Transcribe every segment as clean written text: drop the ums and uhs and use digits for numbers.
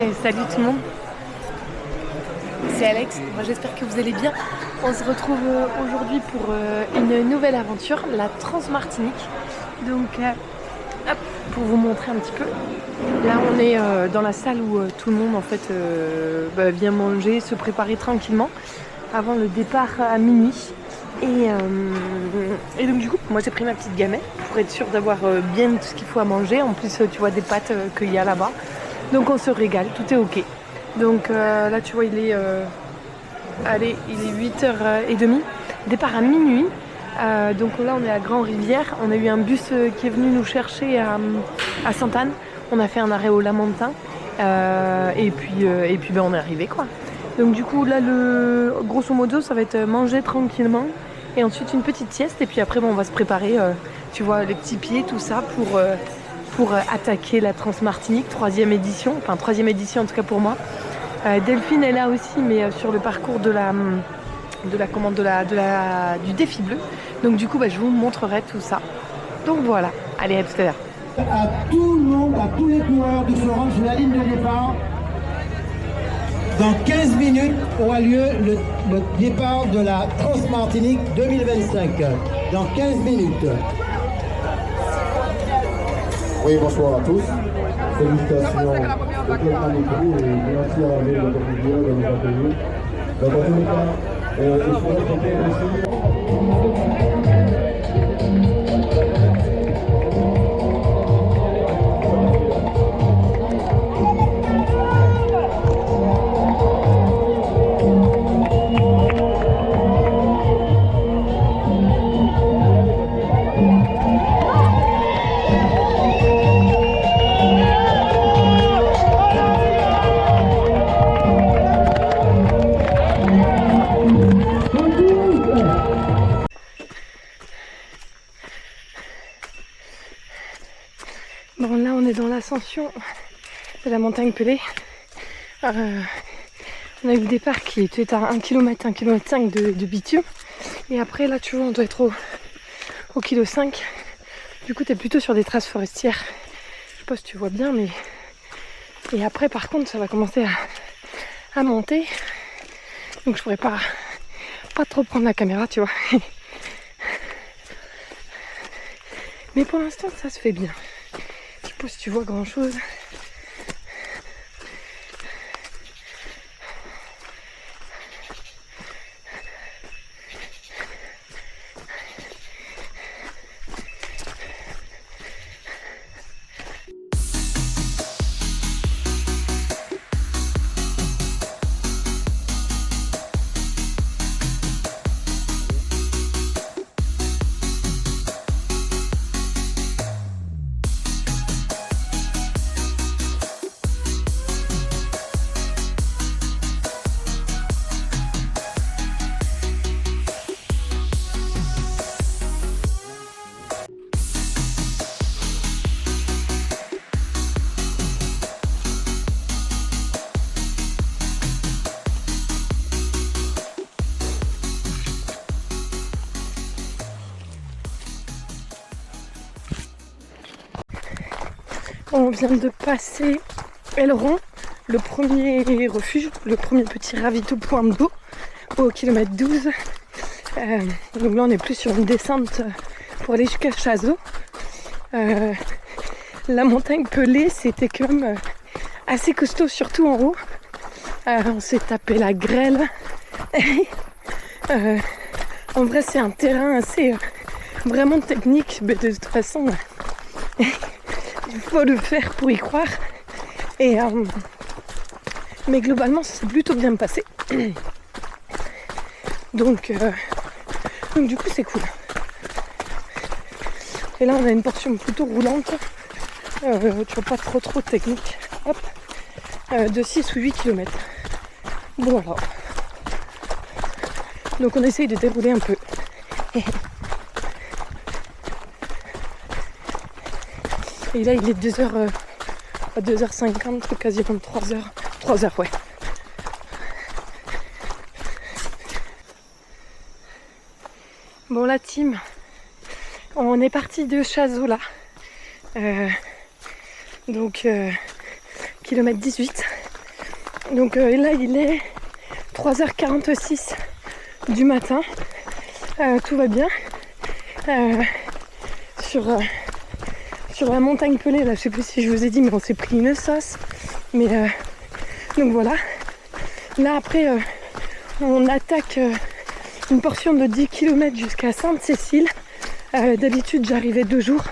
Et salut tout le monde, c'est Alex. J'espère que vous allez bien. On se retrouve aujourd'hui pour une nouvelle aventure, la Transmartinique. Donc hop, pour vous montrer un petit peu. Là on est dans la salle où tout le monde en fait vient manger, se préparer tranquillement avant le départ à minuit. Et donc du coup moi j'ai pris ma petite gamelle pour être sûre d'avoir bien tout ce qu'il faut à manger. En plus tu vois des pâtes qu'il y a là-bas. Donc on se régale, tout est ok. Donc là tu vois il est 8h30, départ à minuit. Donc là on est à Grand-Rivière. On a eu un bus qui est venu nous chercher à Sainte-Anne. On a fait un arrêt au Lamentin. Et puis on est arrivé quoi. Donc du coup là grosso modo ça va être manger tranquillement. Et ensuite une petite sieste. Et puis après on va se préparer, tu vois, les petits pieds, tout ça pour attaquer la Transmartinique, troisième édition en tout cas pour moi. Delphine est là aussi, mais sur le parcours du défi bleu. Donc du coup je vous montrerai tout ça. Donc voilà, allez à tout à l'heure. À tout le monde, à tous les coureurs de se rendre sur la ligne de départ. Dans 15 minutes aura lieu le départ de la Transmartinique 2025. Dans 15 minutes. Oui, bonsoir à tous. Félicitations au club Manitou et merci à la ville de Rivière de nous accueillir. Dans tous les cas, il faut répéter aussi. Bon là on est dans l'ascension de la montagne Pelée. On a eu le départ qui était à 1 km, 1,5 km de bitume. Et après là tu vois on doit être au kilo 5. Du coup t'es plutôt sur des traces forestières. Je sais pas si tu vois bien mais. Et après par contre ça va commencer à monter. Donc je pourrais pas trop prendre la caméra tu vois. Mais pour l'instant ça se fait bien. Je sais pas si tu vois grand chose. On vient de passer Aileron, le premier refuge, le premier petit ravito point d'eau au kilomètre 12. Donc là on est plus sur une descente pour aller jusqu'à Chazot. La montagne Pelée c'était quand même assez costaud, surtout en haut. On s'est tapé la grêle. En vrai c'est un terrain assez vraiment technique, mais de toute façon il faut le faire pour y croire. Mais globalement ça s'est plutôt bien passé. Donc du coup c'est cool. Et là on a une portion plutôt roulante. Tu vois, pas trop technique. Hop, de 6 ou 8 km. Bon alors. Donc on essaye de dérouler un peu. Et là il est 2h, 2h50, quasiment 3h. 3h ouais. Bon la team, on est parti de Chazot là. Donc kilomètre 18. Donc là il est 3h46 du matin. Tout va bien. Sur la montagne Pelée, là je sais plus si je vous ai dit, mais on s'est pris une sauce. Mais donc voilà. Là après on attaque une portion de 10 km jusqu'à Sainte-Cécile. D'habitude j'arrivais 2 jours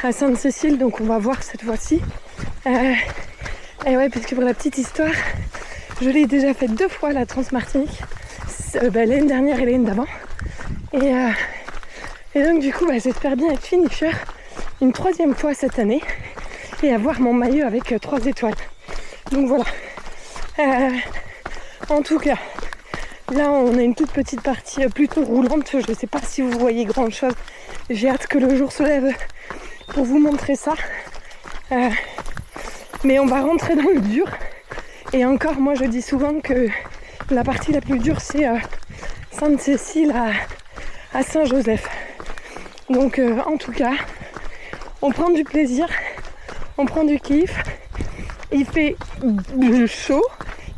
à Sainte-Cécile, donc on va voir cette fois-ci. Et ouais, parce que pour la petite histoire, je l'ai déjà fait 2 fois la Transmartinique, l'année dernière et l'année d'avant. Et donc du coup j'espère bien être finisher une 3e fois cette année et avoir mon maillot avec 3 étoiles. Donc voilà. En tout cas, là on a une toute petite partie plutôt roulante. Je ne sais pas si vous voyez grand chose. J'ai hâte que le jour se lève pour vous montrer ça. Mais on va rentrer dans le dur. Et encore, moi je dis souvent que la partie la plus dure c'est Sainte-Cécile à Saint-Joseph. Donc en tout cas, on prend du plaisir, on prend du kiff. Il fait chaud.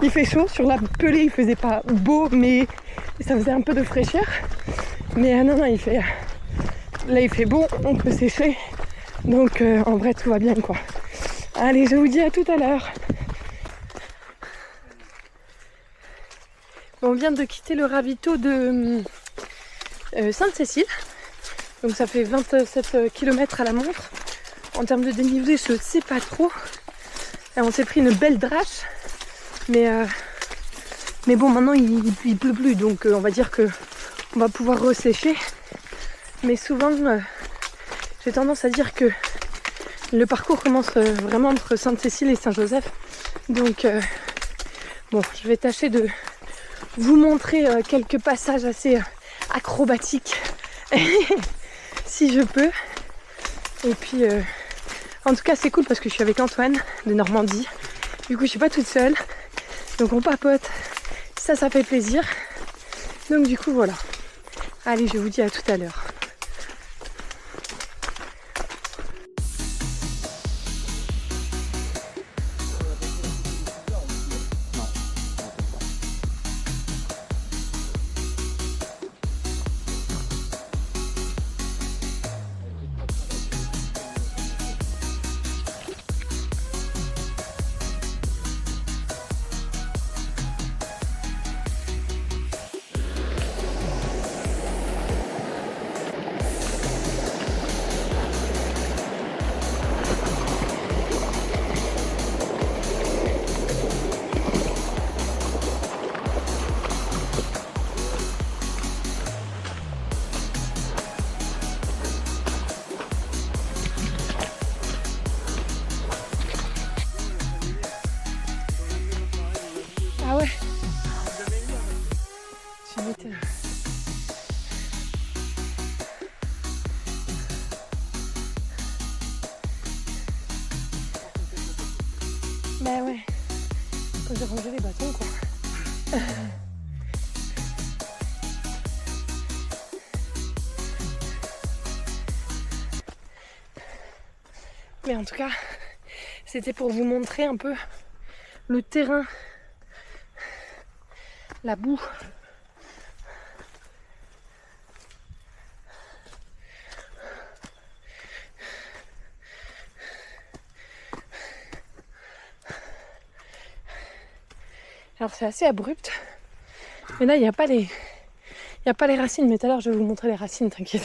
Il fait chaud, sur la Pelée il faisait pas beau, mais ça faisait un peu de fraîcheur. Mais non, il fait... Là il fait bon, on peut sécher. Donc en vrai tout va bien quoi. Allez, je vous dis à tout à l'heure. On vient de quitter le ravito de Sainte-Cécile. Donc ça fait 27 km à la montre. En termes de dénivelé, je ne sais pas trop. Et on s'est pris une belle drache. Mais bon, maintenant il pleut plus, donc on va dire que on va pouvoir ressécher. Mais souvent, j'ai tendance à dire que le parcours commence vraiment entre Sainte-Cécile et Saint-Joseph. Donc bon, je vais tâcher de vous montrer quelques passages assez acrobatiques si je peux. Et puis en tout cas c'est cool parce que je suis avec Antoine de Normandie. Du coup je suis pas toute seule. Donc on papote, ça fait plaisir. Donc du coup voilà. Allez, je vous dis à tout à l'heure. Ah ouais. Tu m'étonnes. Bah ouais. Faut que j'ai rangé les bâtons quoi. Mais en tout cas, c'était pour vous montrer un peu le terrain, la boue. Alors c'est assez abrupt, mais là il n'y a pas les racines, mais tout à l'heure je vais vous montrer les racines, t'inquiète.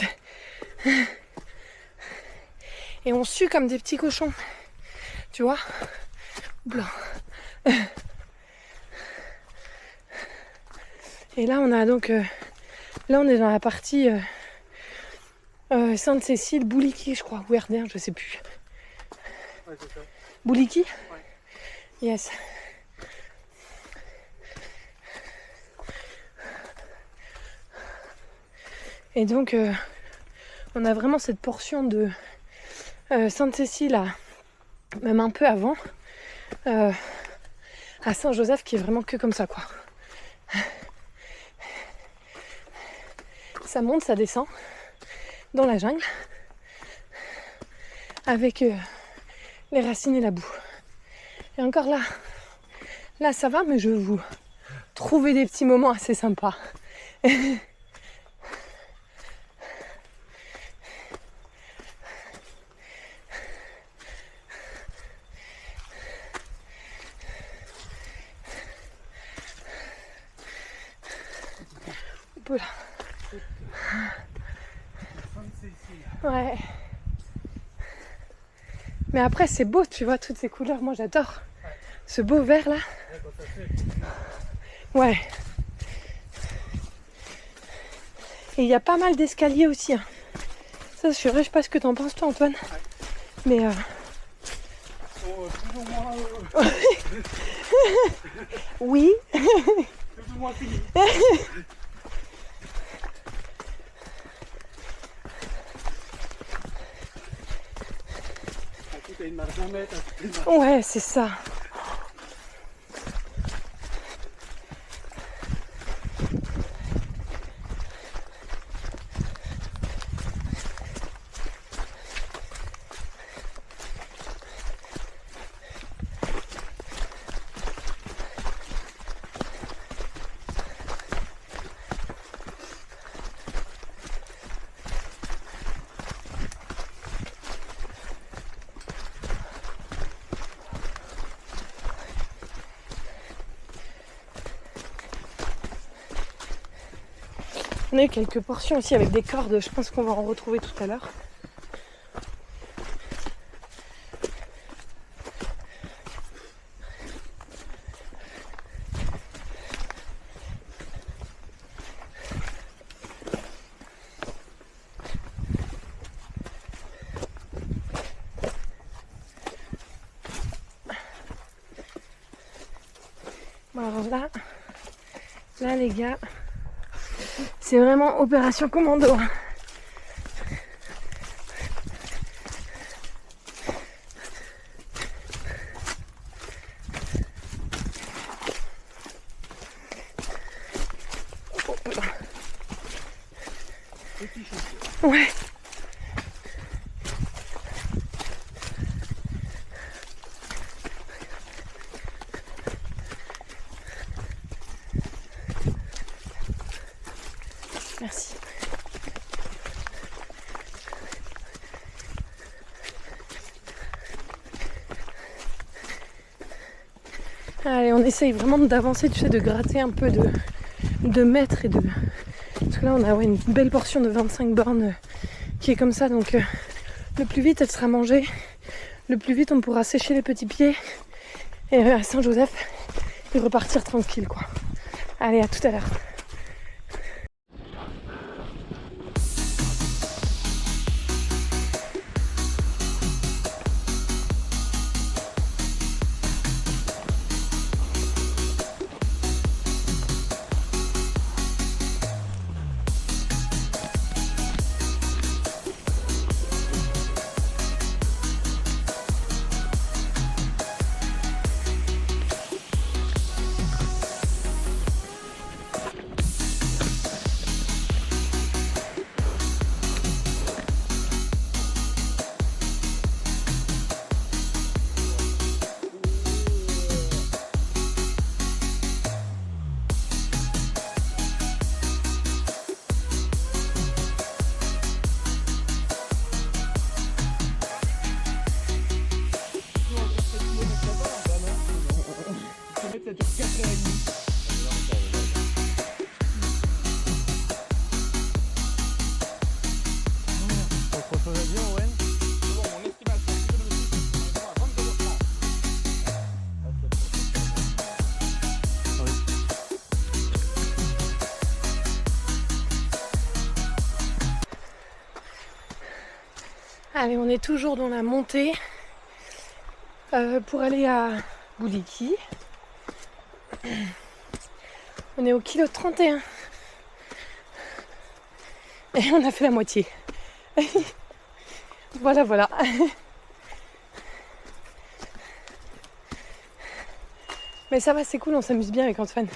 Et on sue comme des petits cochons, tu vois. Oula. Et là on a donc là on est dans la partie Sainte-Cécile, Bouliki je crois, ou Erdère, je sais plus. Ouais, c'est ça. Bouliki ? Ouais. Yes. Et donc on a vraiment cette portion de Sainte-Cécile même un peu avant à Saint-Joseph qui est vraiment que comme ça quoi. Ça monte, ça descend dans la jungle avec les racines et la boue. Et encore là, Là ça va, mais je veux vous trouver des petits moments assez sympas. Voilà. Ouais. Mais après c'est beau, tu vois, toutes ces couleurs, moi j'adore. Ce beau vert là. Ouais. Et il y a pas mal d'escaliers aussi. Hein. Ça, je sais pas ce que t'en penses toi Antoine. Mais plus ou moins... oui. plus ou moins fini. T'as une marche d'un mètre. Ouais, c'est ça. On a eu quelques portions aussi avec des cordes, je pense qu'on va en retrouver tout à l'heure. Bon, alors là les gars, c'est vraiment opération commando. Ouais. Merci. Allez, on essaye vraiment d'avancer, tu sais, de gratter un peu de mètres et de... Parce que là, on a une belle portion de 25 bornes qui est comme ça, donc le plus vite elle sera mangée, le plus vite on pourra sécher les petits pieds et à Saint-Joseph et repartir tranquille, quoi. Allez, à tout à l'heure. Allez, on est toujours dans la montée pour aller à Bouliki. On est au kilo 31. Et on a fait la moitié. Voilà, voilà. Mais ça va, c'est cool, on s'amuse bien avec Antoine.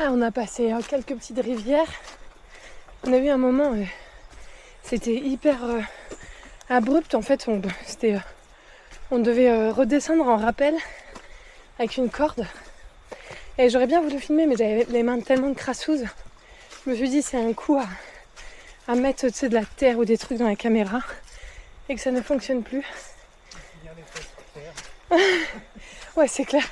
Ah, on a passé quelques petites rivières. On a eu un moment, c'était hyper abrupt en fait. On devait redescendre en rappel avec une corde. Et j'aurais bien voulu filmer, mais j'avais les mains tellement crassouses. Je me suis dit c'est un coup à mettre de la terre ou des trucs dans la caméra et que ça ne fonctionne plus. Ouais, c'est clair.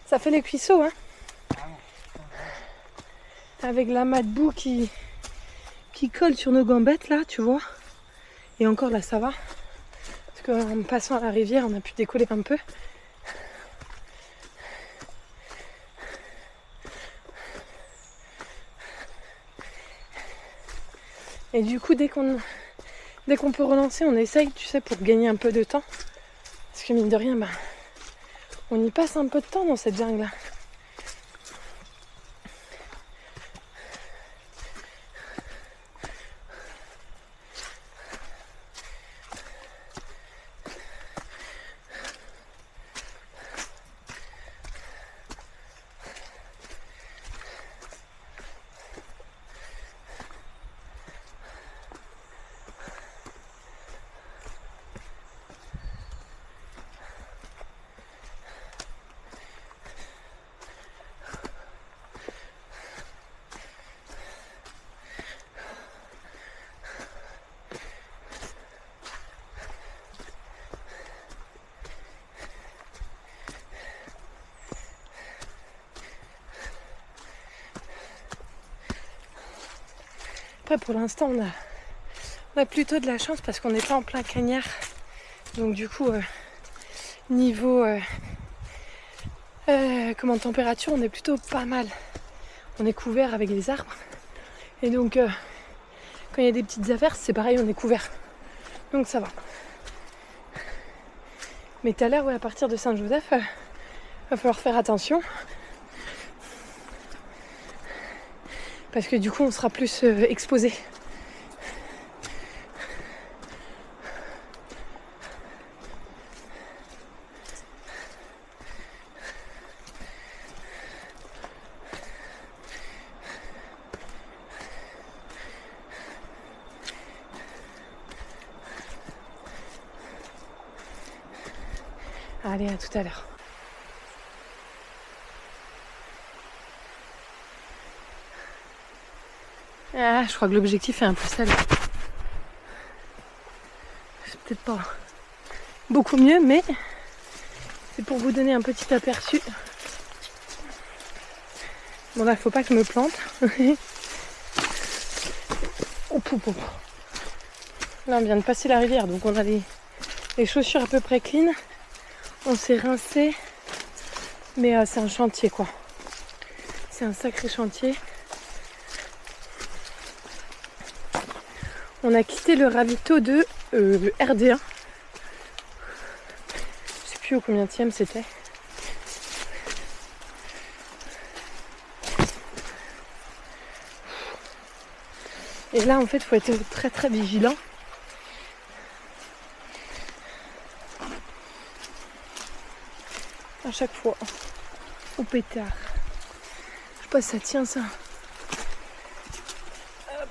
Ça fait les cuisseaux, hein. Avec l'amas de boue qui colle sur nos gambettes là, tu vois. Et encore là, ça va. Parce qu'en passant à la rivière, on a pu décoller un peu. Et du coup, dès qu'on peut relancer, on essaye, tu sais, pour gagner un peu de temps. Parce que mine de rien, bah, on y passe un peu de temps dans cette jungle-là. Après, pour l'instant, on a plutôt de la chance parce qu'on n'est pas en plein cagnard. Donc du coup, niveau température, on est plutôt pas mal. On est couvert avec les arbres. Et donc, quand il y a des petites averses, c'est pareil, on est couvert. Donc ça va. Mais tout à l'heure, ouais, à partir de Saint-Joseph, va falloir faire attention. Parce que du coup, on sera plus exposé. Allez, à tout à l'heure. Ah, je crois que l'objectif est un peu sale. C'est peut-être pas beaucoup mieux, mais c'est pour vous donner un petit aperçu. Bon là, faut pas que je me plante. Oh, là, on vient de passer la rivière, donc on a les chaussures à peu près clean. On s'est rincé, mais c'est un chantier quoi. C'est un sacré chantier. On a quitté le ravito de RD1. Je sais plus au combienième c'était. Et là en fait il faut être très très vigilant. À chaque fois. Au pétard. Je sais pas si ça tient ça. Hop.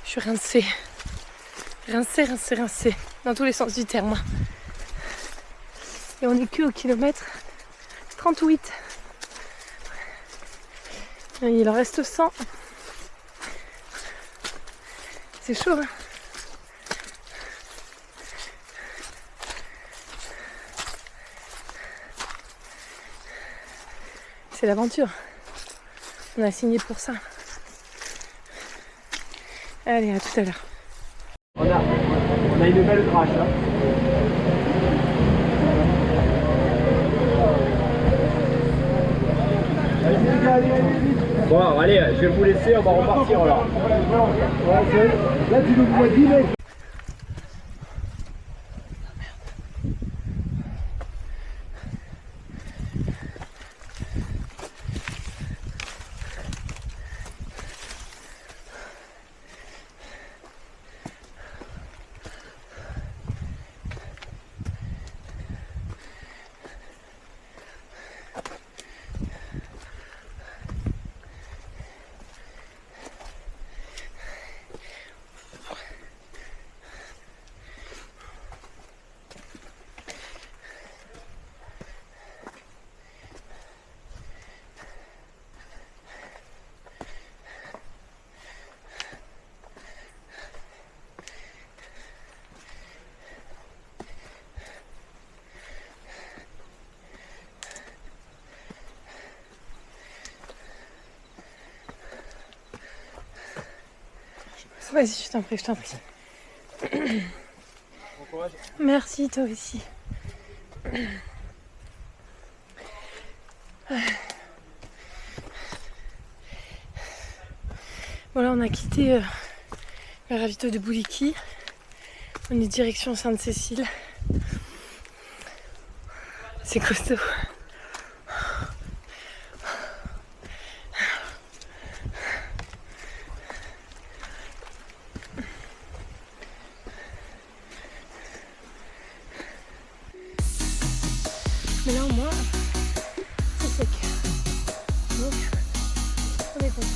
Je suis rincée. Rincée. Dans tous les sens du terme. Et on est que au kilomètre 38. Et il en reste 100. C'est chaud, hein. C'est l'aventure. On a signé pour ça. Allez, à tout à l'heure. On a une belle crache. Hein. Bon, allez, je vais vous laisser, on va repartir là. Là, tu nous vois 10 mètres. Vas-y, je t'en prie, je t'en prie. Bon courage. Merci, toi aussi. Voilà, on a quitté le ravito de Bouliki. On est direction Sainte-Cécile. C'est costaud. Mais là au moins, c'est sec. Donc, on est content.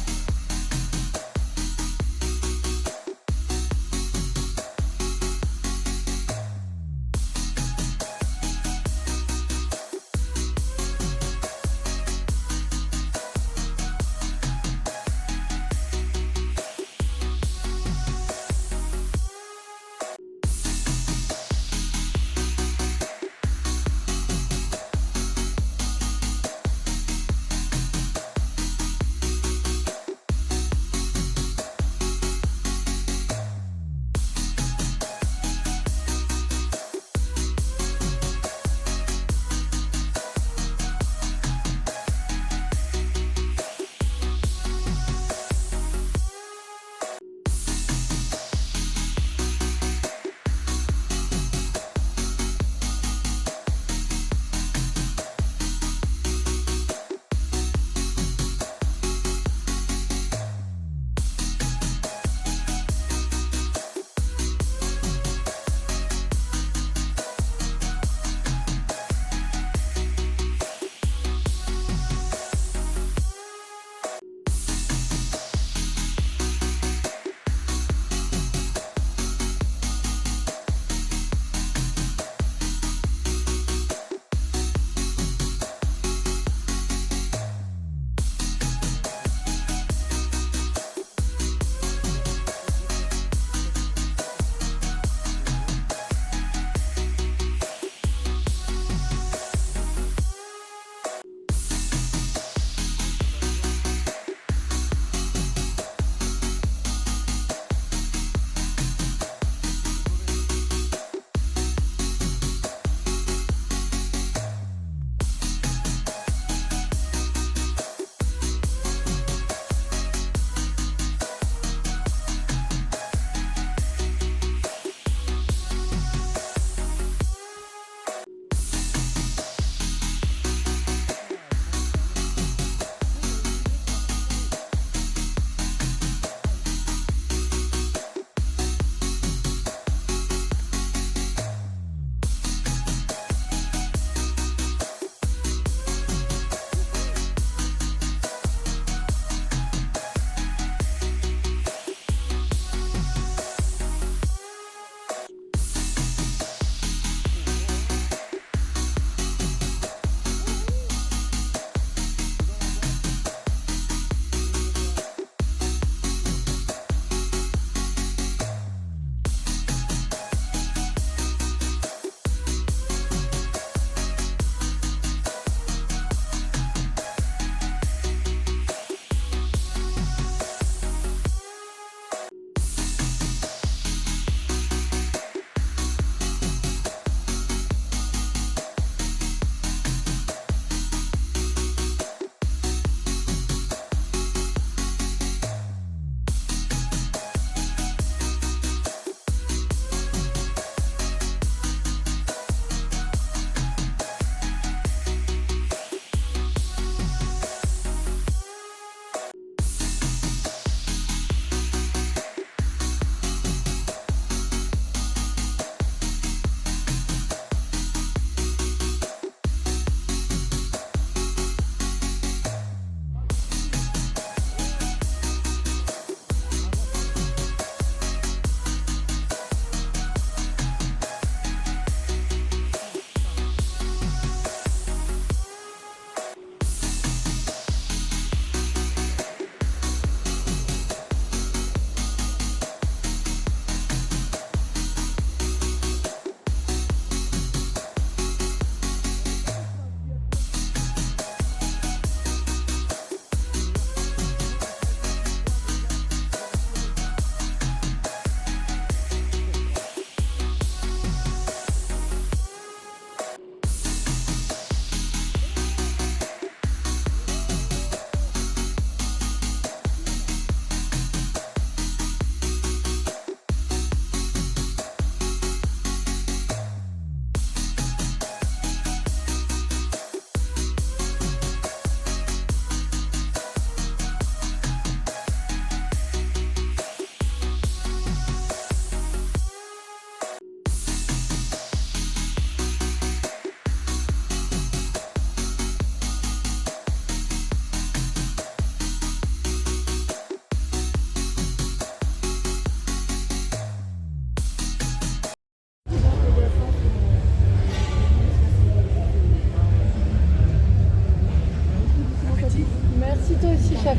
aussi, chef.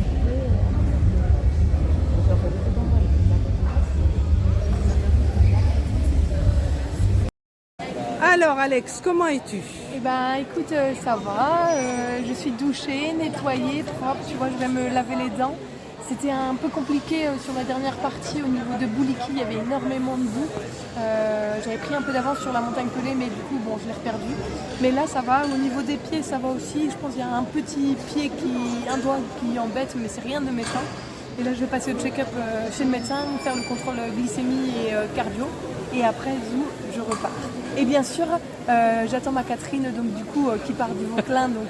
Alors Alex, comment es-tu? Eh ben écoute, ça va, je suis douchée, nettoyée, propre, tu vois, je vais me laver les dents. C'était un peu compliqué sur la dernière partie au niveau de Bouliki, il y avait énormément de boue. J'avais pris un peu d'avance sur la montagne Pelée, mais du coup bon, je l'ai reperdu. Mais là ça va, au niveau des pieds ça va aussi, je pense qu'il y a un petit pied un doigt qui embête, mais c'est rien de méchant. Et là je vais passer au check-up chez le médecin, faire le contrôle glycémie et cardio. Et après, je repars. Et bien sûr, j'attends ma Catherine, donc du coup, qui part du Vauclin, donc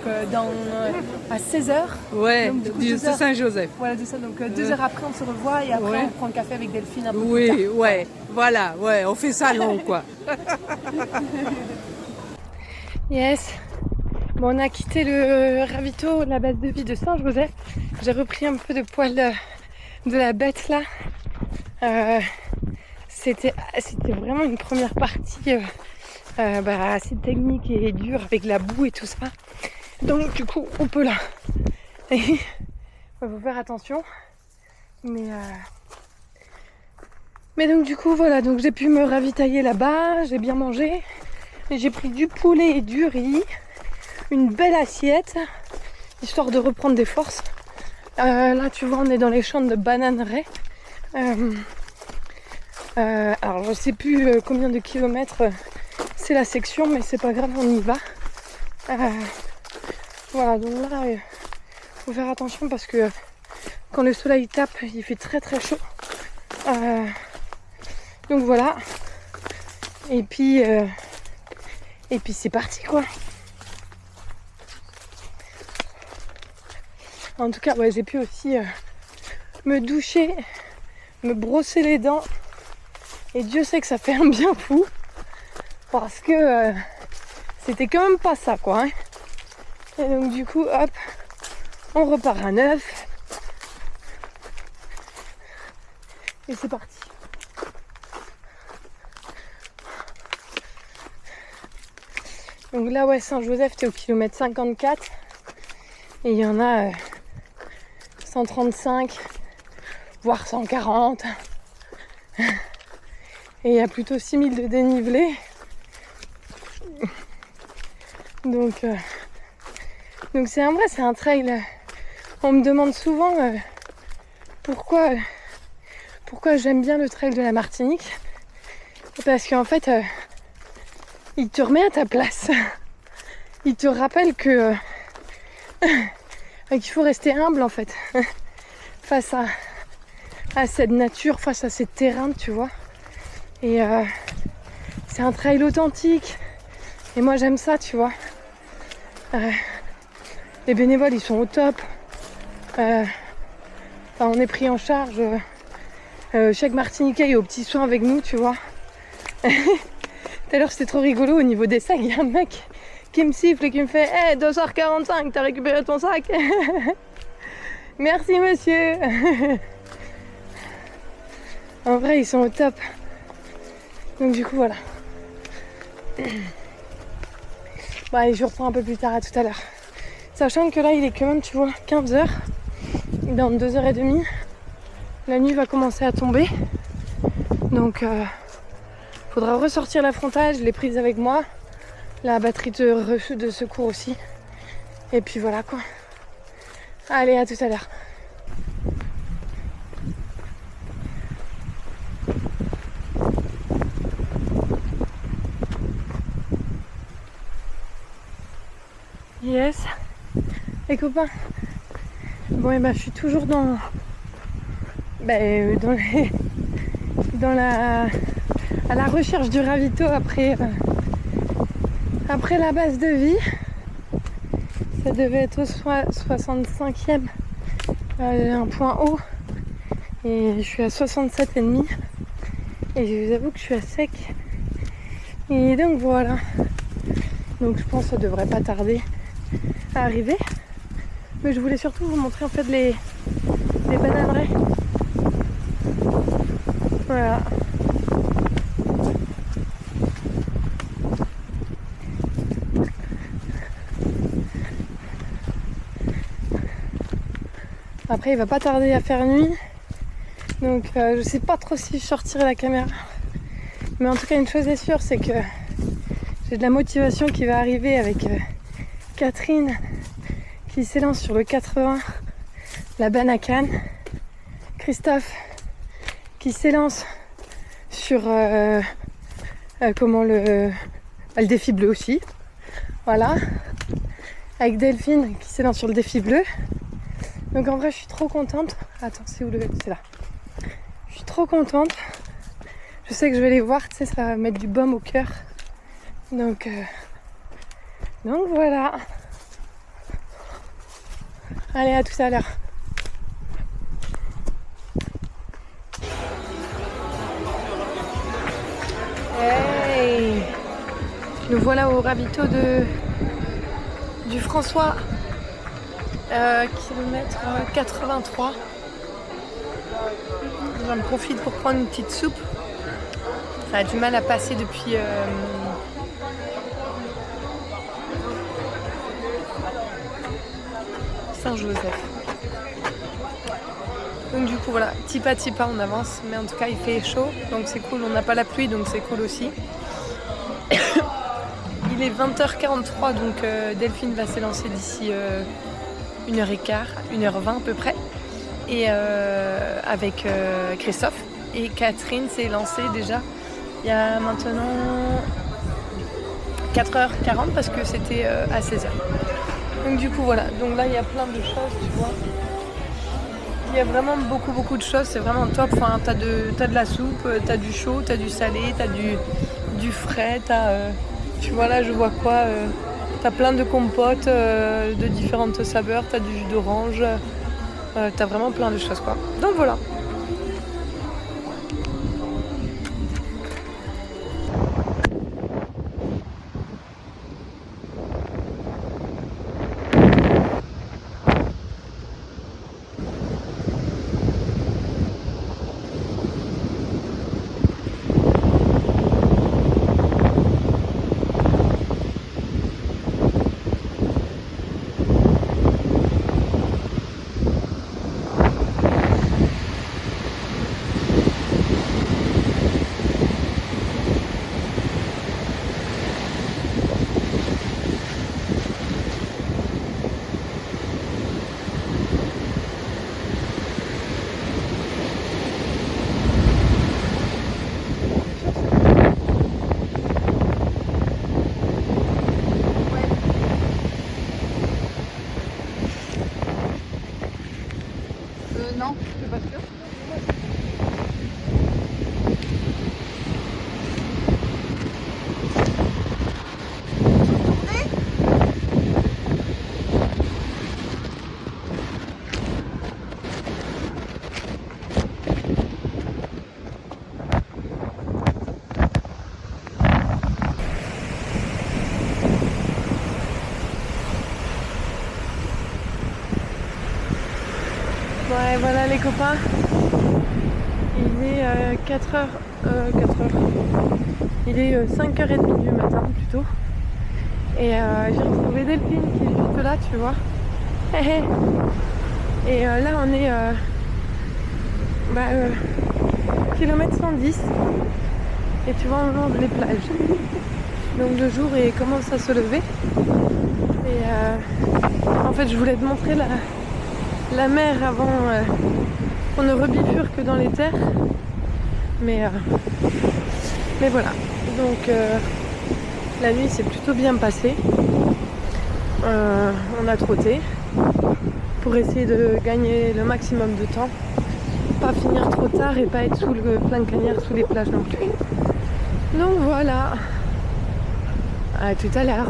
à 16h. Ouais, donc, du coup, de Saint-Joseph. Voilà, de ça. Donc 2 heures après, on se revoit et après, on prend le café avec Delphine un peu plus Oui, tard. ouais, voilà, ouais, on fait ça long, quoi. Yes. Bon, on a quitté le ravito, la base de vie de Saint-Joseph. J'ai repris un peu de poil de la bête là. C'était vraiment une première partie assez technique et dure avec la boue et tout ça. Donc du coup on peut là. Il faut faire attention. Mais donc du coup voilà, donc j'ai pu me ravitailler là-bas, j'ai bien mangé. J'ai pris du poulet et du riz, une belle assiette, histoire de reprendre des forces. Là tu vois on est dans les champs de bananeraies. Alors je sais plus combien de kilomètres c'est la section, mais c'est pas grave, on y va. Voilà, donc là faut faire attention parce que quand le soleil tape il fait très très chaud. Donc voilà. Et puis c'est parti quoi. En tout cas ouais, j'ai pu aussi me doucher, me brosser les dents. Et Dieu sait que ça fait un bien fou. Parce que c'était quand même pas ça quoi. Hein. Et donc du coup hop, on repart à neuf. Et c'est parti. Donc là ouais, Saint-Joseph t'es au kilomètre 54. Et il y en a 135, voire 140. Et il y a plutôt 6000 de dénivelé. Donc c'est un vrai, c'est un trail. On me demande souvent pourquoi j'aime bien le trail de la Martinique. Parce qu'en fait, il te remet à ta place. Il te rappelle que qu'il faut rester humble en fait. Face à cette nature, face à ces terrains, tu vois. Et c'est un trail authentique. Et moi j'aime ça, tu vois. Les bénévoles ils sont au top. On est pris en charge. Chaque Martiniquais est au petit soin avec nous, tu vois. Tout à l'heure c'était trop rigolo au niveau des sacs. Il y a un mec qui me siffle et qui me fait hey, 2h45, t'as récupéré ton sac. Merci monsieur. En vrai ils sont au top. Donc du coup voilà. Bon allez, je reprends un peu plus tard, à tout à l'heure. Sachant que là il est quand même, tu vois, 15h. Dans 2h30, la nuit va commencer à tomber. Donc faudra ressortir la frontale, je l'ai prise avec moi. La batterie de secours aussi. Et puis voilà quoi. Allez, à tout à l'heure. Yes, les copains. Bon et ben je suis toujours à la recherche du ravito après la base de vie. Ça devait être au 65e, un point haut. Et je suis à 67,5. Et je vous avoue que je suis à sec. Et donc voilà. Donc je pense que ça devrait pas tarder à arriver. Mais je voulais surtout vous montrer en fait les bananeraies. Voilà. Après il va pas tarder à faire nuit. Donc je sais pas trop si je sortirai la caméra. Mais en tout cas une chose est sûre, c'est que j'ai de la motivation qui va arriver avec Catherine qui s'élance sur le 80, la Banacan. Christophe qui s'élance sur le défi bleu aussi. Voilà. Avec Delphine qui s'élance sur le défi bleu. Donc en vrai je suis trop contente. Attends, c'est où c'est là. Je suis trop contente. Je sais que je vais les voir, tu sais, ça va mettre du baume au cœur. Donc voilà. Allez, à tout à l'heure. Hey, nous voilà au ravito du François, kilomètre 83. J'en profite pour prendre une petite soupe. Ça a du mal à passer depuis Saint-Joseph. Donc du coup voilà, petit pas on avance, mais en tout cas il fait chaud, donc c'est cool, on n'a pas la pluie, donc c'est cool aussi. Il est 20h43, donc Delphine va s'élancer d'ici 1h15, 1h20 à peu près, et avec Christophe. Et Catherine s'est lancée déjà il y a maintenant 4h40 parce que c'était à 16h. Donc du coup voilà, donc là il y a plein de choses, tu vois. Il y a vraiment beaucoup de choses, c'est vraiment top. Enfin, t'as de la soupe, t'as du chaud, t'as du salé, t'as du frais, tu vois là je vois quoi, t'as plein de compotes de différentes saveurs, t'as du jus d'orange, t'as vraiment plein de choses quoi. Donc voilà. Non, je suis pas sûre. Ouais, voilà les copains. Il est 4h. Il est 5h30 du matin plutôt. Et j'ai retrouvé Delphine qui est juste là, tu vois. Et là on est kilomètre 110. Et tu vois on longe les plages. Donc le jour il commence à se lever. Et en fait je voulais te montrer la mer avant qu'on ne rebifurque dans les terres. Mais voilà. Donc la nuit s'est plutôt bien passée. On a trotté pour essayer de gagner le maximum de temps. Pas finir trop tard et pas être sous le plein cagnard sous les plages non plus. Donc voilà. À tout à l'heure.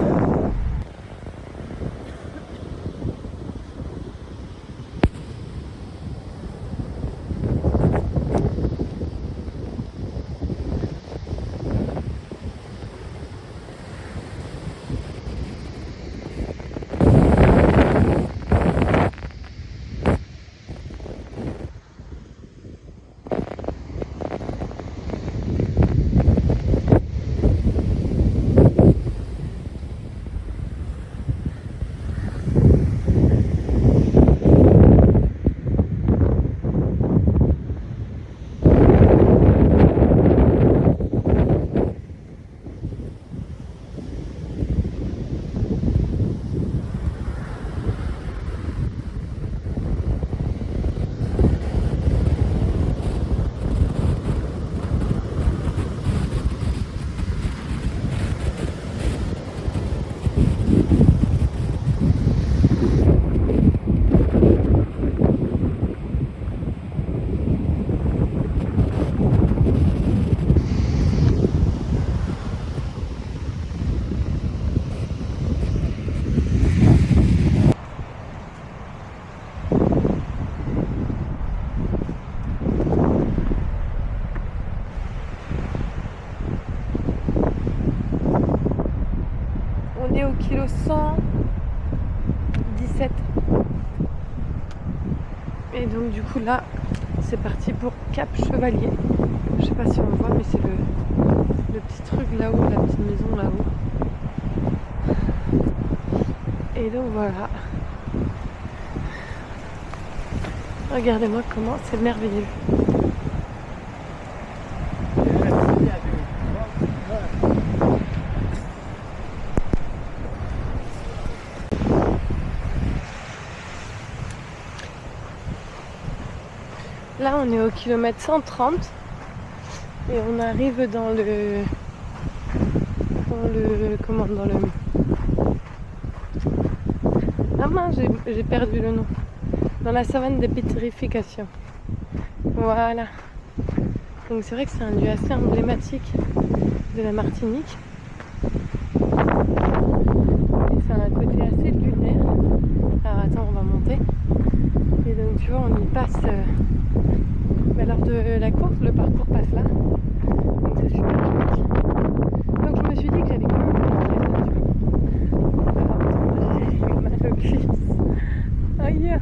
117. Et donc du coup là, c'est parti pour Cap Chevalier. Je sais pas si on le voit, mais c'est le petit truc là-haut, la petite maison là-haut. Et donc voilà. Regardez-moi comment c'est merveilleux. Là on est au kilomètre 130 et on arrive dans le ah mince, j'ai perdu le nom. Dans la savane des pétrifications. Voilà. Donc c'est vrai que c'est un lieu assez emblématique de la Martinique. Et ça a un côté assez lunaire. Alors attends, on va monter. Et donc tu vois, on y passe lors de la course, le parcours passe là. Donc c'est super joli. Donc je me suis dit que j'allais quand même faire ça, tu vois. J'ai eu mal aux cuisses. Aïe.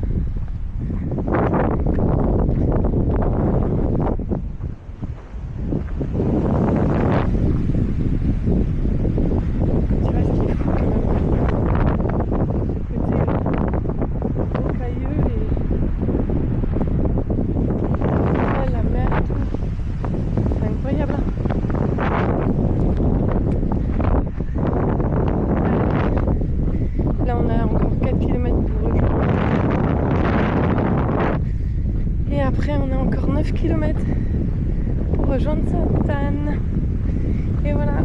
Tu vois ce qu'il faut quand même. Ce côté rocailleux et la mer et tout. C'est incroyable. Là on a encore 4 km pour rejoindre. Et après on a encore 9 km pour rejoindre Sainte-Anne. Et voilà.